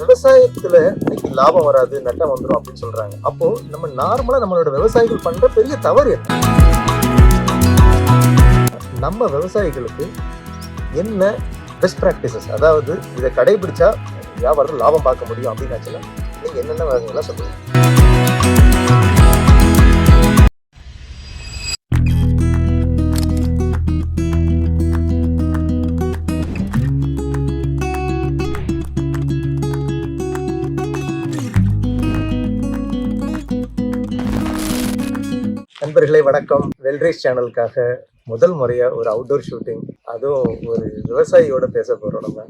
விவசாயத்துல இன்னைக்கு லாபம் வராது, நட்டம் வந்துடும் அப்படின்னு சொல்றாங்க. அப்போ நம்ம நார்மலா நம்மளோட விவசாயிகள் பண்ற பெரிய தவறு என்ன? நம்ம விவசாயிகளுக்கு என்ன பெஸ்ட் ப்ராக்டிசஸ், அதாவது இதை கடைபிடிச்சா வியாபாரத்தில் லாபம் பார்க்க முடியும் அப்படின்னு நீங்க என்னென்ன வகைகள்லாம் சொல்லுங்க? நண்பர்களே வணக்கம். வெல்ரேஸ் சேனலுக்காக முதல் முறையா ஒரு அவுட்டோர் ஷூட்டிங், அதுவும் ஒரு விவசாயியோட பேச போறோம். நம்ம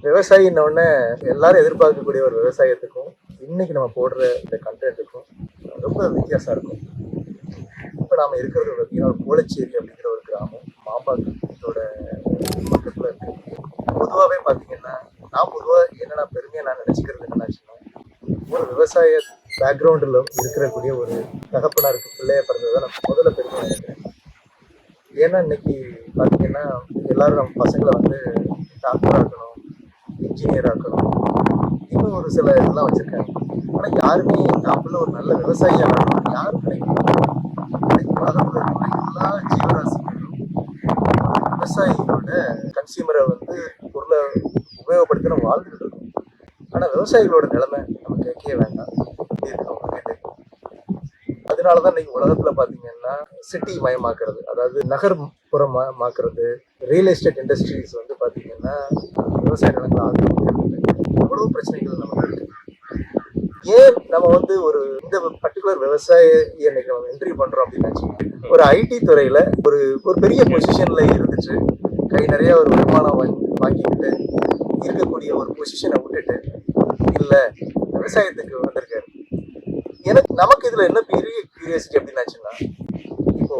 விவசாயின்னொடனே எல்லாரும் எதிர்பார்க்கக்கூடிய ஒரு விவசாயத்துக்கும் இன்னைக்கு நம்ம போடுற இந்த கண்டென்ட்டுக்கும் ரொம்ப வித்தியாசம் இருக்கும். இப்போ நாம இருக்கிறது பார்த்தீங்கன்னா கோலச்சேரி அப்படிங்கிற ஒரு கிராமம், மாம்பாக்கத்தோட பக்கத்துல இருக்கு. பொதுவாகவே பார்த்தீங்கன்னா நான் என்னென்ன பெருமையா நான் நினைச்சுக்கிறது என்னன்னாச்சுன்னா, ஒரு விவசாய பேக்ரவுண்டில் இருக்கக்கூடிய ஒரு தகப்பனாருக்கு பிள்ளைய பிறந்ததை நான் முதல்ல பெருமையாக நினைக்கிறேன். ஏன்னா இன்னைக்கு பார்த்தீங்கன்னா எல்லாரும் நம்ம பசங்களை டாக்டர் ஆக்கணும், இன்ஜினியர் ஆக்கணும், இன்னும் ஒரு சில இதெல்லாம் வச்சுருக்காங்க. ஆனால் யாருமே நம்மள ஒரு நல்ல விவசாயியாக ஆகணும் யாரும் கிடைக்கணும். இன்னைக்கு உலகத்தில் இருக்கிற எல்லா ஜீவராசிகளும் விவசாயிகளோட கன்சியூமரை பொருளை உபயோகப்படுத்தி நம்ம வாழ்ந்துட்டு இருக்கோம். ஆனால் விவசாயிகளோட நிலைமை நம்ம கேட்கவே வேண்டாம். அதனாலதான் இன்னைக்கு உலகத்துல பாத்தீங்கன்னா சிட்டி மயமாக்குறது, அதாவது நகர்ப்புறமாக்குறது, ரியல் எஸ்டேட் இண்டஸ்ட்ரீஸ் பாத்தீங்கன்னா விவசாய நிலங்களை ஆக்கிரமிக்கிறது, எவ்வளவு பிரச்சனைகள் நமக்கு இருக்கு. ஏன் நம்ம ஒரு இந்த பர்டிகுலர் விவசாய இன்னைக்கு நம்ம என்ட்ரி பண்றோம் அப்படின்னு ஒரு ஐடி துறையில ஒரு பெரிய பொசிஷன்ல இருந்துச்சு, கை நிறைய ஒரு வருமானம் வாங்கிக்கிட்டு இருக்கக்கூடிய ஒரு பொசிஷனை விட்டுட்டு இல்ல விவசாயத்துக்கு வந்திருக்காரு. நமக்கு இதுல என்ன பெரிய கியூரியாசிட்டி அப்படின்னாச்சுன்னா, இப்போ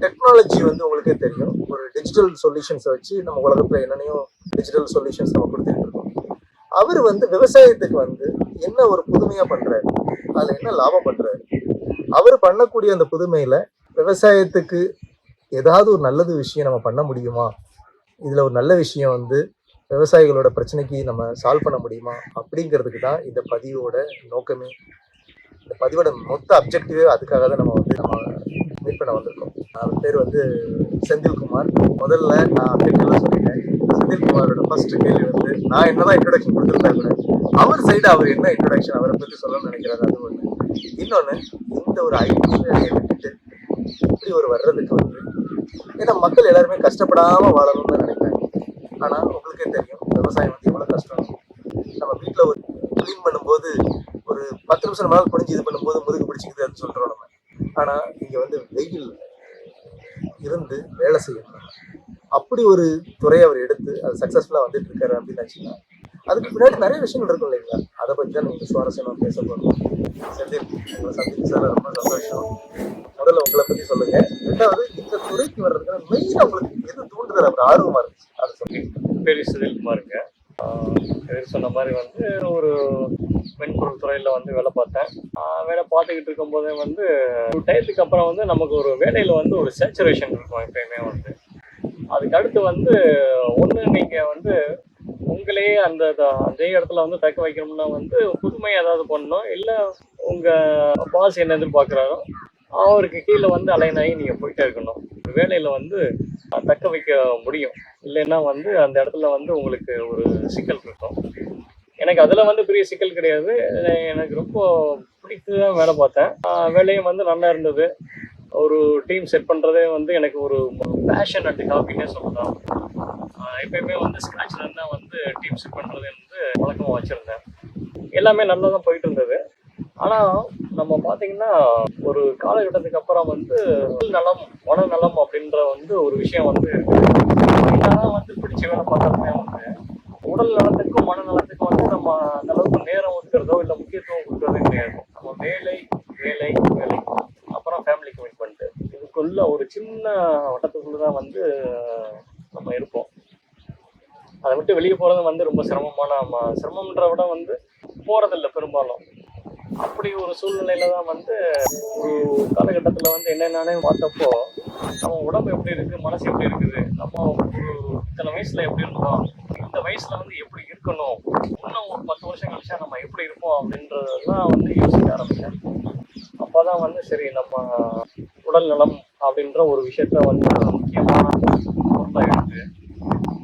டெக்னாலஜி உங்களுக்கே தெரியும், ஒரு டிஜிட்டல் சொல்யூஷன்ஸை வச்சு நம்ம உலகத்துல என்னென்னையும் டிஜிட்டல் சொல்யூஷன்ஸ் நம்ம கொடுத்துட்டு இருக்கோம். அவர் விவசாயத்துக்கு என்ன ஒரு புதுமையா பண்றாரு, அதுல என்ன லாபம் பண்றாரு, அவர் பண்ணக்கூடிய அந்த புதுமையில விவசாயத்துக்கு ஏதாவது ஒரு நல்லது விஷயம் நம்ம பண்ண முடியுமா, இதுல ஒரு நல்ல விஷயம் விவசாயிகளோட பிரச்சனைக்கு நம்ம சால்வ் பண்ண முடியுமா அப்படிங்கிறதுக்கு தான் இந்த பதிவோட நோக்கமே. இந்த பதிவோட மொத்த அப்ஜெக்டிவே அதுக்காக தான் நம்ம மீட் பண்ண வந்திருக்கோம். அவர் பேர் செந்தில்குமார். முதல்ல நான் அப்ஜெக்டிவ்லாம் சொல்லிட்டேன். செந்தில்குமாரோட ஃபர்ஸ்ட் கேள்வி நான் என்னதான் இன்ட்ரோடக்ஷன் கொடுத்துருந்தா கூட அவர் சைடு அவர் என்ன இன்ட்ரோடக்ஷன் அவரை பற்றி சொல்லணும்னு நினைக்கிறாரு, அது ஒன்று. இன்னொன்று, இந்த ஒரு ஐடி வேலையை விட்டுட்டு இப்படி வர்றதுக்கு ஏன்னா மக்கள் எல்லாருமே கஷ்டப்படாம வாழணும்னு நினைக்கிறாங்க. ஆனா உங்களுக்கே தெரியும் விவசாயம் எவ்வளவு கஷ்டம். நம்ம வீட்டுல ஒரு கிளீன் பண்ணும்போது ஒரு 10 நிமிஷம் மேல குனிஞ்சு இது பண்ணும்போது முதுகு பிடிச்சிக்குது அது சொல்றோம் நம்ம. ஆனா இங்க வெயில் இருந்து வேலை செய்யணும். அப்படி ஒரு துறையை அவர் எடுத்து அது சக்சஸ்ஃபுல்லா வந்துட்டு இருக்காரு அப்படின்னு வச்சுன்னா, அதுக்கு பின்னாடி நிறைய விஷயங்கள் இருக்கும் இல்லைங்களா? அதை பத்தி தான் நீங்க சுவாரஸ்யமா பேச போறோம். செந்தில், உங்களை சந்திச்சு சார் ரொம்ப சந்தோஷம். முதல்ல உங்களை பத்தி சொல்லுங்க. ரெண்டாவது, இந்த துறைக்கு வர்றதுக்கு மெயினா உங்களுக்கு எது தூண்டுதல், அவர் ஆர்வமா இருந்துச்சு அதை சொல்லுங்க. பேர் செந்தில்குமாருங்க. சொன்ன மாதிரி ஒரு மென்பொருள் துறையில வேலை பார்த்தேன். வேலை பார்த்துக்கிட்டு இருக்கும்போதே ஒரு டயத்துக்கு அப்புறம் நமக்கு ஒரு வேலையில ஒரு சேச்சுரேஷன் இருக்கும் எப்பயுமே. அதுக்கு அடுத்து ஒன்று நீங்கள் உங்களையே அதே இடத்துல தக்க வைக்கணும்னா புதுமை ஏதாவது பண்ணணும், இல்லை உங்கள் பாஸ் என்ன எதிர்பார்க்குறாரோ அவருக்கு கீழே அலைன் ஆகி நீங்கள் போயிட்டே இருக்கணும். வேலையில் தக்க வைக்க முடியும். இல்லைன்னா அந்த இடத்துல உங்களுக்கு ஒரு சிக்கல் இருக்கும். எனக்கு அதில் பெரிய சிக்கல் கிடையாது. எனக்கு ரொம்ப பிடித்து தான் வேலை பார்த்தேன். வேலையும் நல்லா இருந்தது. ஒரு டீம் செட் பண்ணுறதே எனக்கு ஒரு பேஷன் அண்ட் ஹாபின்னே சொல்லலாம். எப்பயுமே ஸ்க்ராட்ச்ல இருந்தால் டீம் செட் பண்ணுறதே வழக்கமாக வச்சுருந்தேன். எல்லாமே நல்லா தான் போயிட்டு இருந்தது. ஆனால் நம்ம பார்த்தீங்கன்னா ஒரு காலகட்டத்துக்கு அப்புறம் நலம் மனநலம் அப்படின்ற ஒரு விஷயம் என்னதான் பிடிச்ச வேலை பார்த்தாலுமே உடல் நலத்துக்கும் மனநலத்துக்கும் நம்ம அந்த அளவுக்கு நேரம் ஒதுக்கிறதோ இல்லை முக்கியத்துவம் கொடுக்கறதோ கிடையாது. நம்ம வேலை வேலை வேலை அப்புறம் ஃபேமிலி கமிட்மெண்ட், இதுக்குள்ள ஒரு சின்ன வட்டத்துக்குள்ளதான் நம்ம இருப்போம். அதை விட்டு வெளியே போறது ரொம்ப சிரமம்ன்ற விட போறதில்லை பெரும்பாலும். அப்படி ஒரு சூழ்நிலையில தான் ஒரு காலகட்டத்துல என்னென்னே பார்த்தப்போ, நம்ம உடம்பு எப்படி இருக்கு, மனசு எப்படி இருக்குது, நம்ம ஒரு இத்தனை வயசுல எப்படி இருந்தோம், இந்த வயசுல எப்படி இருக்கணும், இன்னும் ஒரு 10 வருஷம் கழிச்சா நம்ம எப்படி இருப்போம் அப்படின்றதெல்லாம் வந்து யோசிக்க ஆரம்பிச்சேன். அப்போதான் வந்து சரி நம்ம உடல் நலம் அப்படின்ற ஒரு விஷயத்த வந்து முக்கியமான பொருளா எடுத்து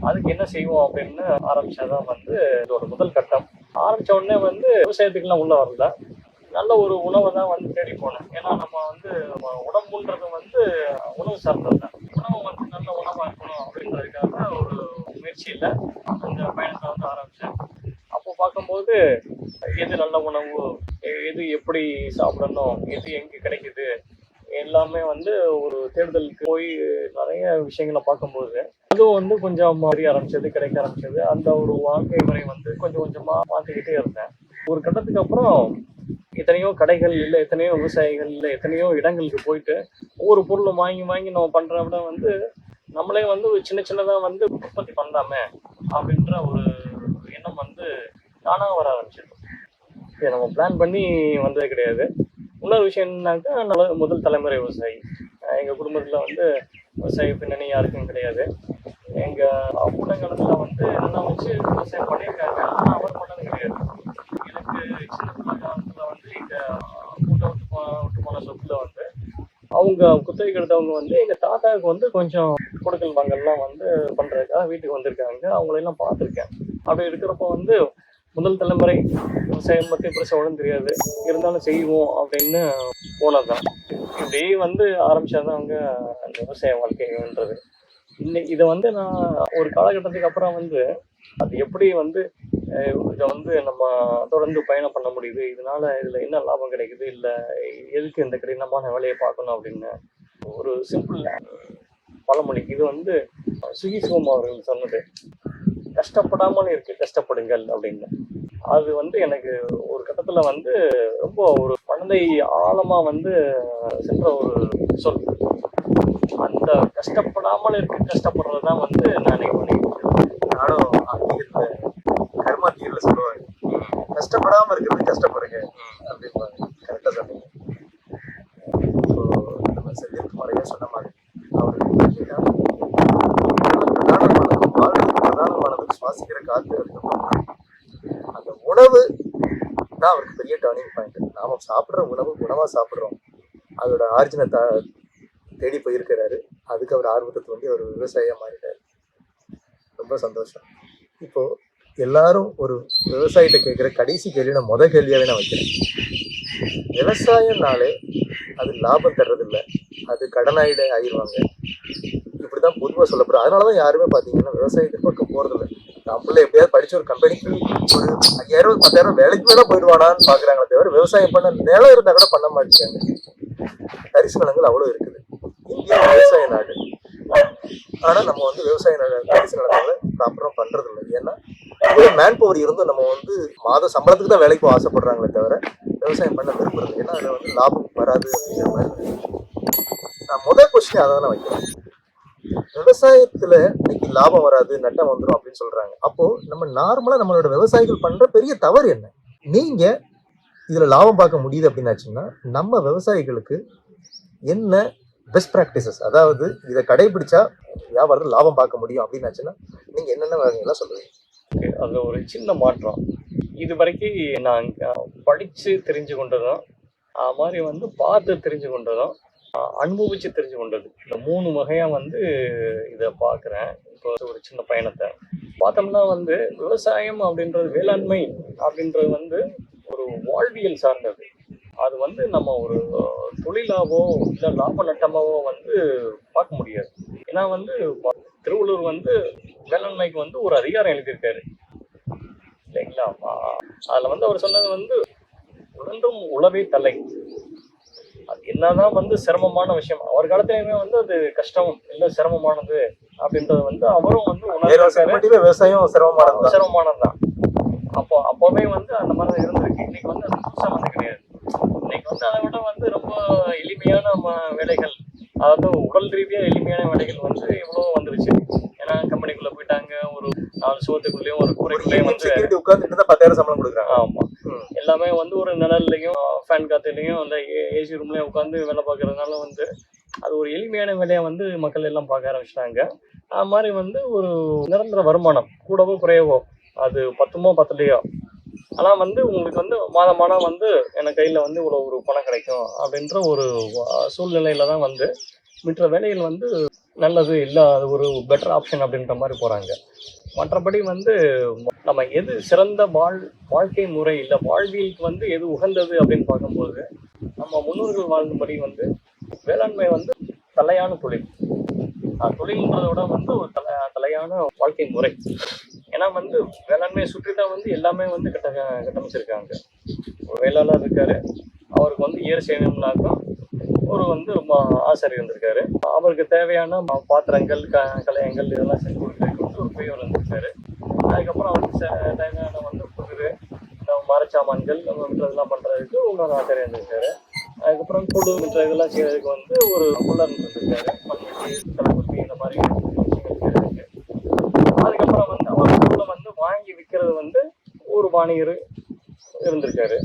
அதுக்கு என்ன செய்வோம் அப்படின்னு ஆரம்பிச்சாதான் வந்து இதோட முதல் கட்டம். ஆரம்பிச்ச உடனே வந்து விவசாயத்துக்குலாம் உள்ள வரல, நல்ல ஒரு உணவை தான் வந்து தேடி போனேன். ஏன்னா நம்ம வந்து உடம்புன்றது வந்து உணவு சார்ந்தது தான். உணவு வந்து நல்ல உணவா இருக்கணும் அப்படின்றதுக்காக ஒரு முயற்சியில் அந்த பயணத்தை வந்து ஆரம்பிச்சேன். அப்போ பார்க்கும்போது எது நல்ல உணவு, எது எப்படி சாப்பிடணும், எது எங்கே கிடைக்குது, எல்லாமே வந்து ஒரு தேடுதலுக்கு போய் நிறைய விஷயங்களை பார்க்கும்போது அதுவும் வந்து கொஞ்சம் மாறி ஆரம்பிச்சது, கிடைக்க ஆரம்பிச்சது. அந்த ஒரு வாழ்க்கை முறை வந்து கொஞ்சம் கொஞ்சமா மாத்திக்கிட்டே இருந்தேன். ஒரு கட்டத்துக்கு அப்புறம் எத்தனையோ கடைகள் இல்லை, எத்தனையோ விவசாயிகள் இல்லை, எத்தனையோ இடங்களுக்கு போயிட்டு ஒவ்வொரு பொருளும் வாங்கி வாங்கி நம்ம பண்ற விட வந்து நம்மளே வந்து சின்ன சின்னதா வந்து உற்பத்தி பண்ணலாமே அப்படின்ற ஒரு எண்ணம் வந்து தானா வர ஆரம்பிச்சிடும். இதை நம்ம பிளான் பண்ணி வந்தது கிடையாது. இன்னொரு விஷயம் என்னன்னாக்கா, நல்ல முதல் தலைமுறை விவசாயி. எங்கள் குடும்பத்தில் வந்து விவசாய பின்னணி யாருக்கும் கிடையாது. எங்கள் கூட்டங்காலத்தில் வந்து நல்லா வச்சு விவசாயம் பண்ணியிருக்காங்க, ஆனால் அவர் பண்ணது கிடையாது. எனக்கு சின்ன பிள்ளை காலத்தில் வந்து எங்கள் கூட்டம் விட்டு போன சொத்துல வந்து அவங்க குத்தகைக்கு எடுத்தவங்க வந்து எங்கள் தாத்தாவுக்கு வந்து கொஞ்சம் கொடுக்கல் வாங்கல்லாம் வந்து பண்ணுறதுக்காக வீட்டுக்கு வந்திருக்காங்க. அவங்களெல்லாம் பார்த்துருக்கேன். அப்படி இருக்கிறப்போ வந்து முதல் தலைமுறை விவசாயம் பற்றி பெருசாக தெரியாது, இருந்தாலும் செய்வோம் அப்படின்னு போனதுதான். இப்படி வந்து ஆரம்பிச்சாதான் அவங்க அந்த விவசாய வாழ்க்கைன்றது. இன்னைக்கு இதை வந்து நான் ஒரு காலகட்டத்துக்கு அப்புறம் வந்து அது எப்படி வந்து இதை வந்து நம்ம தொடர்ந்து பயணம் பண்ண முடியுது, இதனால இதில் என்ன லாபம் கிடைக்குது, இல்லை எதுக்கு இந்த கடினமான வேலையை பார்க்கணும் அப்படின்னு ஒரு சிம்பிள் பழமொழி. இது வந்து சுகி சிவம் அவர்கள் சொன்னது, கஷ்டப்படாமல் இருக்கு கஷ்டப்படுங்கள் அப்படின்னு. அது வந்து எனக்கு ஒரு கட்டத்துல வந்து ரொம்ப ஒரு மனதை ஆழமா வந்து சென்ற ஒரு சொல். அந்த கஷ்டப்படாமல் இருக்கு கஷ்டப்படுறதுதான் வந்து நான் இன்னைக்கு பண்ணிட்டு இருக்கேன். நானும் ஆங்கிலத்துல கர்மா தீர்ல சொல்லுவாங்க, கஷ்டப்படாம இருக்கிறது கஷ்டப்படுங்க அப்படின்பாங்க. கரெக்டா சொன்னீங்க. இப்போ நம்ம செந்தில்குமாரையா சொன்ன மாதிரி அவருக்கு பார்த்தீங்கன்னா பிரதானமானது சுவாசிக்கிற காத்து, அதுக்கப்புறம் அந்த உணவு தான் அவருக்கு பெரிய டர்னிங் பாயிண்ட். நாம சாப்பிட்ற உணவு உணவா சாப்பிட்றோம், அதோட ஆர்ஜினை தேடி போயிருக்கிறாரு. அதுக்கு அவர் ஆர்வத்தை தூண்டி அவர் விவசாயியா மாறிட்டாரு. ரொம்ப சந்தோஷம். இப்போ எல்லாரும் ஒரு விவசாயிட்ட கேட்குற கடைசி கேள்வி, நான் முத கேள்வியாவே நான் வைக்கிறேன். விவசாயம்னாலே அது லாபம் தர்றதில்லை, அது கடனாயிட ஆயிடுவாங்க, இப்படிதான் பொதுவாக சொல்லப்படுறது. அதனாலதான் யாருமே பார்த்தீங்கன்னா விவசாயத்துக்கு பக்கம் போறதில்லை. நம்மள எப்படியாவது படிச்சு ஒரு கம்பெனிக்கு ஒரு 5000 10,000 வேலைக்கு மேல போயிடுவானான்னு பாக்குறாங்களே தவிர விவசாயம் பண்ண நிலம் இருந்தா கூட பண்ண மாட்டேங்காங்க. தரிசு நிலங்கள் அவ்வளவு இருக்குது. இந்தியா விவசாய நாடு, ஆனா நம்ம வந்து விவசாய தரிசு நிலங்களை ப்ராப்பரா பண்றது இல்லை. ஏன்னா மேன் பவர் இருந்தும் நம்ம வந்து மாத சம்பளத்துக்கு தான் வேலைக்கு ஆசைப்படுறாங்களே தவிர விவசாயம் பண்ண விரும்புறது. ஏன்னா அதுல வந்து லாபம் வராது அப்படிங்கிற மாதிரி. நான் முதல் கொஸ்டின் அதை தான் வைக்கிறேன். விவசாயத்துல இன்னைக்கு லாபம் வராது, நட்டம் வந்துடும் அப்படின்னு சொல்றாங்க. அப்போ நம்ம நார்மலா நம்மளோட விவசாயிகள் பண்ற பெரிய தவறு என்ன? நீங்க இதுல லாபம் பார்க்க முடியுது அப்படின்னாச்சுன்னா நம்ம விவசாயிகளுக்கு என்ன பெஸ்ட் ப்ராக்டிசஸ், அதாவது இதை கடைபிடிச்சா வியாபாரத்தில் லாபம் பார்க்க முடியும் அப்படின்னாச்சுன்னா நீங்க என்னென்ன வகைகள்லாம் சொல்லுவீங்க? அது ஒரு சின்ன மாற்றம். இது வரைக்கும் நான் படிச்சு தெரிஞ்சு கொண்டதும், மாதிரி வந்து பார்த்து தெரிஞ்சு கொண்டதும், அனுபவிச்சு தெரிஞ்சு கொண்டது, இந்த 3 வகையா வந்து இதை பார்க்குறேன். இப்போ ஒரு சின்ன பயணத்தை பார்த்தோம்னா வந்து விவசாயம் அப்படின்றது, வேளாண்மை அப்படின்றது வந்து ஒரு வாழ்வியல் சார்ந்தது. அது வந்து நம்ம ஒரு தொழிலாவோ இல்லை லாப நட்டமாவோ வந்து பார்க்க முடியாது. ஏன்னா வந்து திருவள்ளுவர் வந்து வேளாண்மைக்கு வந்து ஒரு அதிகாரம் எழுதியிருக்காரு இல்லைங்களா? அதில் வந்து அவர் சொன்னது வந்து உழன்றும் உழவே தலை. அது என்னதான் வந்து சிரமமான விஷயம், அவர் காலத்திலயுமே வந்து அது கஷ்டம் இல்லை சிரமமானது அப்படின்றது வந்து அவரும் வந்து விவசாயம் சிரமமானதுதான். அப்போவே வந்து அந்த மாதிரி இருந்திருக்கு. இன்னைக்கு வந்து அது புதுசா வந்து கிடையாது. இன்னைக்கு வந்து அதை விட வந்து ரொம்ப எளிமையான வேலைகள், அதாவது உடல் ரீதியா எளிமையான வேலைகள் வந்து இவ்வளோ வந்துருச்சு. ஏன்னா கம்பெனிக்குள்ள போயிட்டாங்க, ஒரு 4 சுவத்துக்குள்ளேயும் ஒரு கூரைக்குள்ளேயும் வந்து உட்கார்ந்து 10,000 சம்பளம் கொடுக்குறாங்க. ஆமா, எல்லாமே வந்து ஒரு நிழல்லையும் ஃபேன் காத்துலையும் இல்லை ஏசி ரூம்லயும் உட்காந்து வேலை பார்க்கறதுனால வந்து அது ஒரு எளிமையான வேலையா வந்து மக்கள் எல்லாம் பார்க்க ஆரம்பிச்சிட்டாங்க. அது மாதிரி வந்து ஒரு நிரந்தர வருமானம் கூடவோ குறையவோ, அது 10மோ 10லையோ ஆனால் வந்து உங்களுக்கு வந்து மாதமானம் வந்து எனக்கு கையில் வந்து இவ்வளோ ஒரு பணம் கிடைக்கும் அப்படின்ற ஒரு சூழ்நிலையில தான் வந்து மற்ற வேலைகள் வந்து நல்லது இல்லை, அது ஒரு பெட்டர் ஆப்ஷன் அப்படின்ற மாதிரி போகிறாங்க. மற்றபடி வந்து நம்ம எது சிறந்த வாழ்க்கை முறை இல்லை வாழ்வியலுக்கு வந்து எது உகந்தது அப்படின்னு பார்க்கும்போது நம்ம முன்னோர்கள் வாழ்ந்தபடி வந்து வேளாண்மை வந்து தலையான தொழில். தொழில்ன்றதை விட வந்து ஒரு தலையான வாழ்க்கை முறை. ஏன்னா வந்து வேளாண்மையை சுற்றி தான் வந்து எல்லாமே வந்து கட்டமைச்சிருக்காங்க. ஒரு வேளாளர் இருக்காரு, அவருக்கு வந்து ஏர் செய்யணும்னாக்கா ஒரு வந்து ஆசாரி இருந்திருக்காரு, அவருக்கு தேவையான பாத்திரங்கள் கலையங்கள் இதெல்லாம் செஞ்சு கொடுக்கறதுக்கு வந்து ஒரு பெரியவர் இருந்திருக்காரு. அதுக்கப்புறம் வந்து தேவையான வந்து புதிர் மரச்சாமான்கள் இதெல்லாம் பண்றதுக்கு இன்னொரு ஆசாரி இருந்திருக்காரு. அதுக்கப்புறம் கூடு மற்ற இதெல்லாம் செய்யறதுக்கு வந்து ஒரு குள்ளர் இருந்திருக்காரு, மண்வெட்டி தலைமுட்டி இந்த மாதிரி விஷயங்கள் செய்யறதுக்கு. அதுக்கப்புறம் வந்து அவர் பொருளை வந்து வாங்கி விற்கிறது வந்து ஒரு வாணிகர் இருந்திருக்காரு.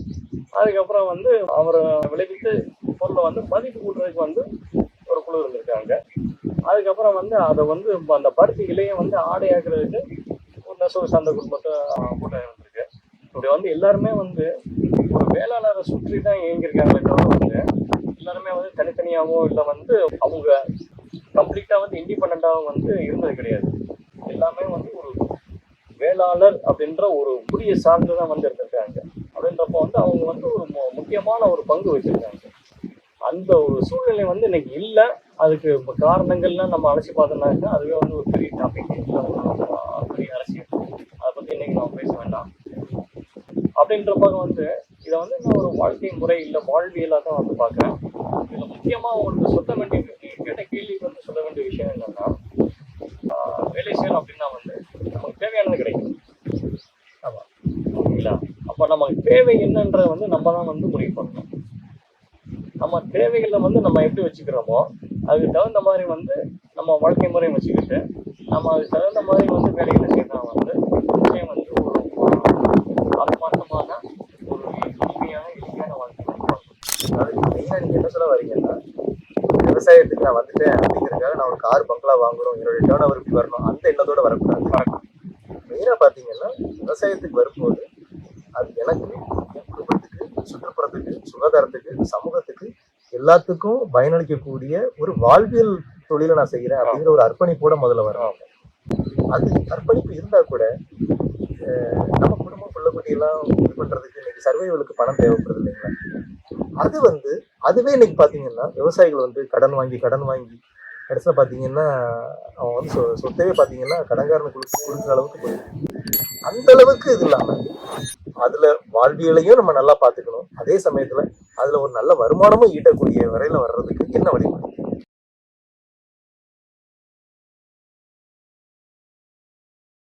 அதுக்கப்புறம் வந்து அவர் விளைவித்து பொருளை வந்து மதிப்பு கூட்டுறதுக்கு வந்து ஒரு குழு இருந்திருக்காங்க. அதுக்கப்புறம் வந்து அதை வந்து அந்த பருத்தி இலையை வந்து ஆடையாக்குறதுக்கு ஒரு நெசவு சார்ந்த குடும்பத்தை கூட்டம் இருந்திருக்கு. இப்படி வந்து எல்லாருமே வந்து ஒரு வேளாளரை சுற்றி தான் இயங்கியிருக்காங்களே தவிர வந்து எல்லாருமே வந்து தனித்தனியாகவும் இல்லை வந்து அவங்க கம்ப்ளீட்டாக வந்து இண்டிபெண்டாகவும் வந்து இருந்தது கிடையாது. எல்லாமே வந்து ஒரு வேளாளர் அப்படின்ற ஒரு புதிய சார்ந்து தான் வந்து இருந்திருக்காங்க. அப்படின்றப்போ வந்து அவங்க வந்து ஒரு முக்கியமான ஒரு பங்கு வச்சிருக்காங்க. அந்த ஒரு சூழ்நிலை வந்து இன்னைக்கு இல்லை. அதுக்கு காரணங்கள்லாம் நம்ம அலசி பார்த்தோம்னாக்கா அதுவே வந்து ஒரு பெரிய டாபிக், பெரிய அரசியல். அதை பற்றி இன்னைக்கு நம்ம பேச வேண்டாம். அப்படின்றப்ப வந்து இதை வந்து நான் ஒரு வாழ்க்கை முறை இல்லை வாழ்வியலாக தான் வந்து பார்க்குறேன். இதில் முக்கியமாக உங்களுக்கு சொல்ல வேண்டிய கேட்ட கேள்விக்கு வந்து சொல்ல வேண்டிய விஷயம் என்னன்னா, வேலை செய்யணும் அப்படின்னா வந்து நமக்கு தேவையானது கிடைக்கும். ஆமாம், ஓகேங்களா? அப்போ நமக்கு தேவை என்னன்றதை வந்து நம்ம தான் வந்து முடிவு பண்ணணும். நம்ம தேவைகளை வந்து நம்ம எப்படி வச்சுக்கிறோமோ அதுக்கு தகுந்த மாதிரி வந்து நம்ம வாழ்க்கை முறையை வச்சுக்கிட்டு நம்ம அதுக்கு தகுந்த மாதிரி வந்து வேலைகளை செய்யணும் வந்து நிச்சயம் வந்து ஒரு ஆத்மார்த்தமான ஒரு எளிமையான வாழ்க்கை முறை. அதுக்கு மெயினாக நீங்கள் என்ன சொல்ல வரீங்கன்னா, விவசாயத்துக்கு நான் வந்துட்டேன் அப்படிங்கிறதுக்காக நான் ஒரு கார் பங்களா வாங்கணும், என்னுடைய டேர்ன் ஓவர் இப்படி வரணும், அந்த எண்ணத்தோட வரக்கூடாது. மெயினாக பார்த்தீங்கன்னா விவசாயத்துக்கு வரும்போது அது எனக்கு, என் குடும்பத்துக்கு, சுற்றுப்புறத்துக்கு, சுகாதாரத்துக்கு, சமூகத்துக்கு எல்லாத்துக்கும் பயனளிக்கக்கூடிய ஒரு வாழ்வியல் தொழிலை நான் செய்கிறேன் அப்படிங்கிற ஒரு அர்ப்பணிப்போட முதல்ல வரும். அது அர்ப்பணிப்பு இருந்தா கூட நம்ம குடும்பம் பிள்ளைக்குட்டி எல்லாம் இது பண்றதுக்கு இன்னைக்கு சர்வைவலுக்கு பணம் தேவைப்படுது இல்லைங்களா? அது வந்து அதுவே இன்னைக்கு பாத்தீங்கன்னா விவசாயிகள் வந்து கடன் வாங்கி கடைசியில பாத்தீங்கன்னா அவன் வந்து சொத்தவே பாத்தீங்கன்னா கடன்காரனுக்கு கொடுக்குற அளவுக்கு போயிருக்கு. அந்த அளவுக்கு இது இல்லாம அதுல வாழ்வியலையும் நம்ம நல்லா பாத்துக்கணும், அதே சமயத்துல அதுல ஒரு நல்ல வருமானமும் ஈட்டக்கூடிய வரையில வர்றதுக்கு என்ன வழிமுறை?